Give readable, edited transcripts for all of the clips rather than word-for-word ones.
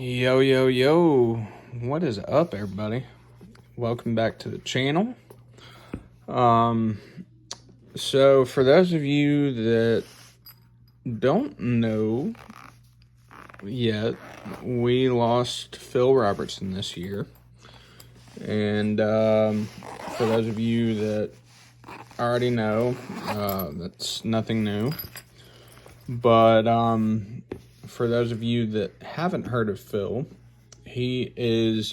Yo, yo, yo. What is up, everybody? Welcome back to the channel. So for those of you that don't know yet, we lost Phil Robertson this year. And for those of you that already know, that's nothing new. But for those of you that haven't heard of Phil, he was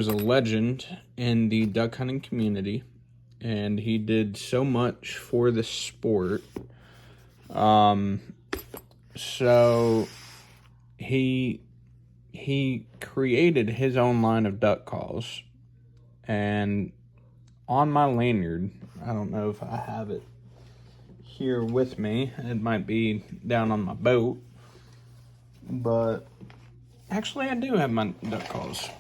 a legend in the duck hunting community, and he did so much for the sport. So he created his own line of duck calls, and on my lanyard, I don't know if I have it here with me. It might be down on my boat, but actually I do have my duck calls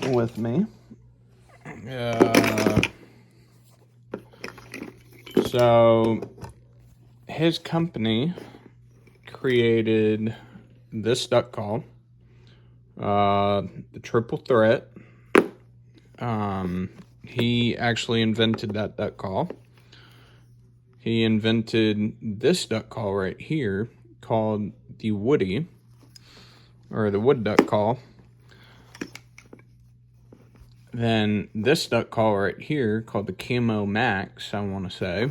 with me. So his company created this duck call, the triple threat. He actually invented that duck call. He invented this duck call right here called the Woody, or the wood duck call. Then this duck call right here called the Camo Max, I want to say.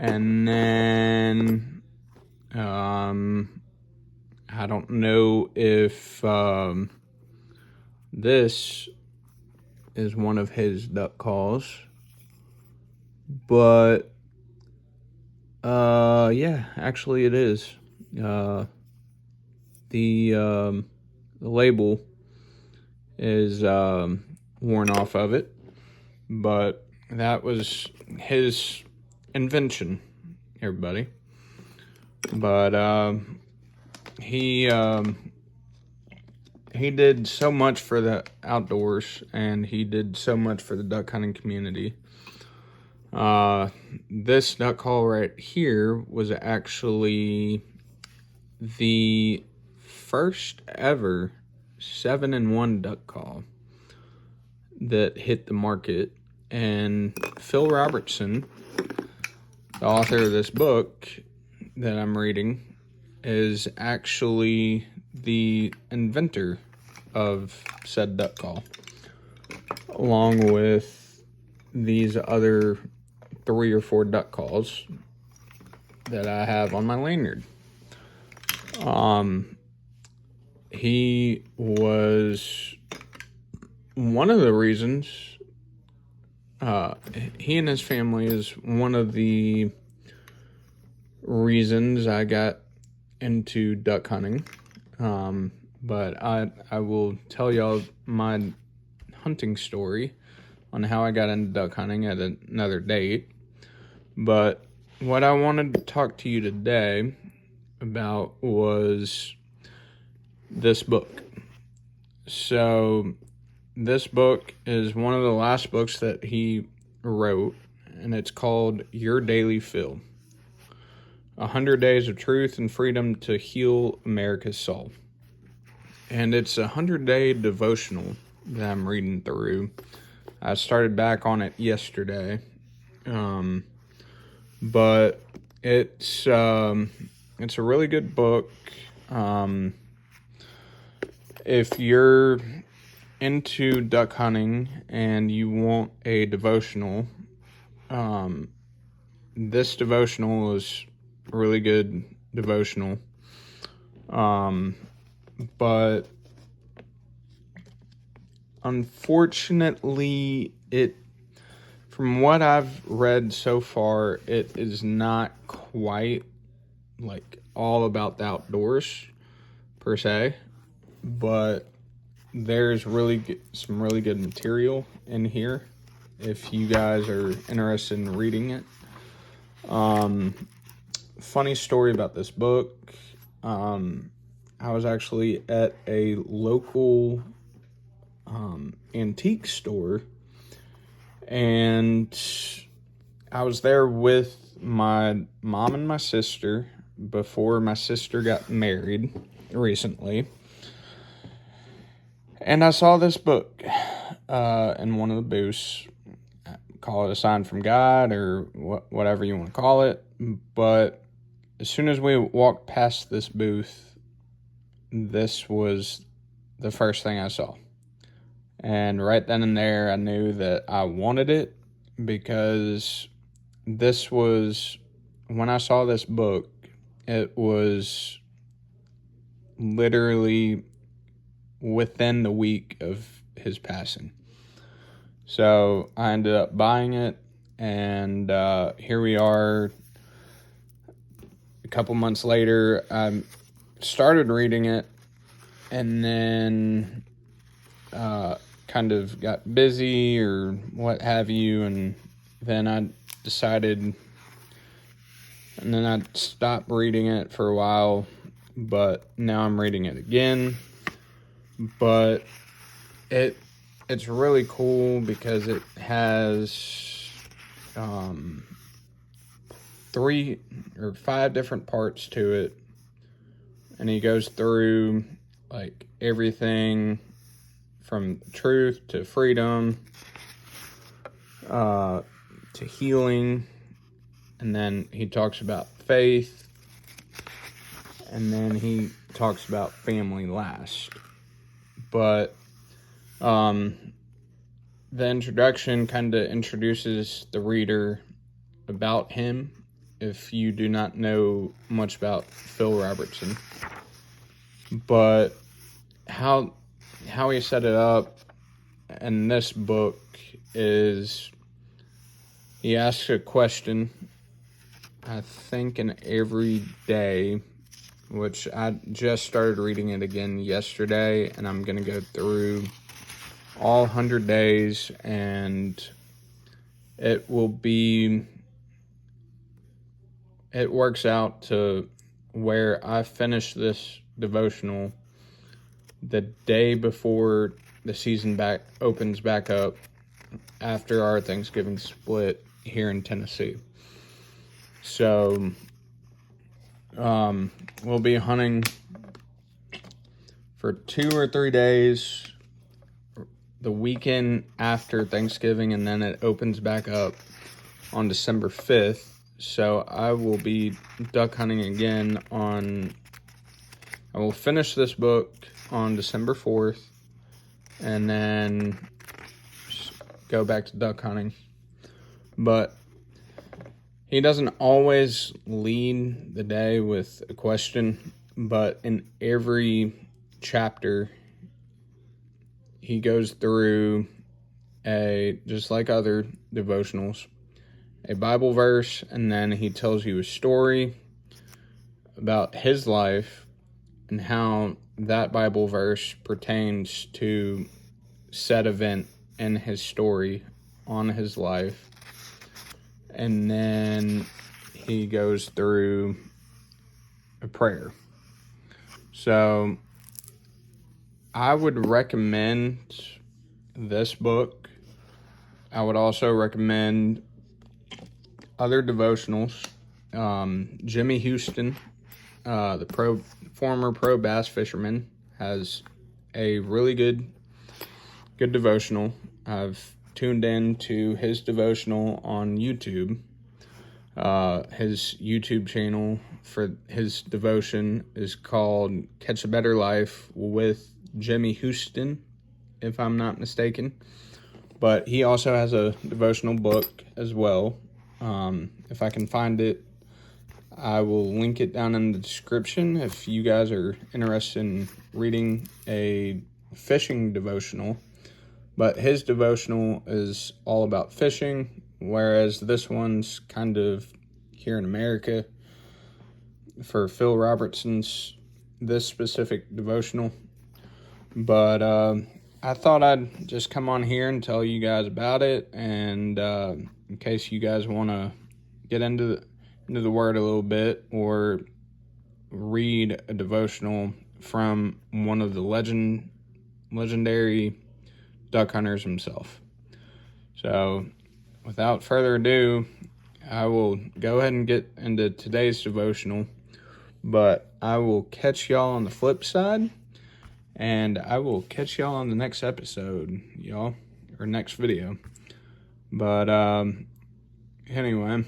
And then, I don't know if this is one of his duck calls. But, yeah, actually it is. The label is worn off of it, but that was his invention, everybody. But he did so much for the outdoors, and he did so much for the duck hunting community. This duck call right here was actually the first ever 7-in-1 duck call that hit the market, and Phil Robertson, the author of this book that I'm reading, is actually the inventor of said duck call, along with these other 3 or 4 duck calls that I have on my lanyard. He was one of the reasons, he and his family is one of the reasons I got into duck hunting. But I will tell y'all my hunting story on how I got into duck hunting at another date. But what I wanted to talk to you today about was this book. So this book is one of the last books that he wrote, and it's called Your Daily Phil: 100 Days of Truth and Freedom to Heal America's Soul. And it's a 100-day devotional that I'm reading through. I started back on it yesterday, but it's a really good book. If you're into duck hunting and you want a devotional, this devotional is a really good devotional. But unfortunately, from what I've read so far, it is not quite like all about the outdoors per se, but there's some really good material in here if you guys are interested in reading it. Funny story about this book. I was actually at a local antique store, and I was there with my mom and my sister before my sister got married recently. And I saw this book in one of the booths. Call it a sign from God or whatever you want to call it. But as soon as we walked past this booth, this was the first thing I saw. And right then and there, I knew that I wanted it, because this was, when I saw this book, it was literally within the week of his passing. So I ended up buying it, and here we are. A couple months later, I started reading it, and then kind of got busy or what have you, and then I decided, and then I stopped reading it for a while, but now I'm reading it again. But it's really cool because it has 3 or 5 different parts to it, and he goes through like everything from truth to freedom to healing, and then he talks about faith, and then he talks about family last. But the introduction kind of introduces the reader about him, if you do not know much about Phil Robertson. But how he set it up in this book is he asks a question, I think, in every day, which I just started reading it again yesterday, and I'm going to go through all 100 days, and it works out to where I finish this devotional the day before the season opens back up after our Thanksgiving split here in Tennessee. So we'll be hunting for 2 or 3 days the weekend after Thanksgiving, and then it opens back up on December 5th. So I will be duck hunting again I will finish this book on December 4th, and then go back to duck hunting. But he doesn't always lead the day with a question, but in every chapter, he goes through just like other devotionals, a Bible verse, and then he tells you a story about his life and how that Bible verse pertains to said event in his story on his life. And then he goes through a prayer. So I would recommend this book. I would also recommend other devotionals. Jimmy Houston, the former pro bass fisherman, has a really good devotional. I've tuned in to his devotional on YouTube. His YouTube channel for his devotion is called Catch a Better Life with Jimmy Houston, if I'm not mistaken. But he also has a devotional book as well. If I can find it, I will link it down in the description if you guys are interested in reading a fishing devotional. But his devotional is all about fishing, whereas this one's kind of here in America for Phil Robertson's this specific devotional. But I thought I'd just come on here and tell you guys about it, and in case you guys want to get into the Word a little bit or read a devotional from one of the legendary duck hunters himself. So without further ado, I will go ahead and get into today's devotional, But I will catch y'all on the flip side, and I will catch y'all on the next episode, y'all, or next video. But anyway,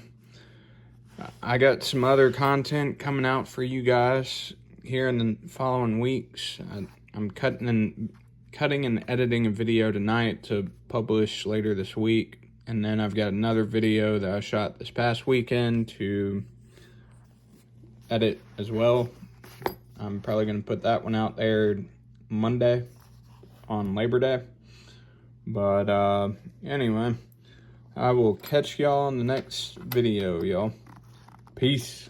I got some other content coming out for you guys here in the following weeks. I'm cutting and editing a video tonight to publish later this week. And then I've got another video that I shot this past weekend to edit as well. I'm probably going to put that one out there Monday on Labor Day. But anyway, I will catch y'all in the next video, y'all. Peace.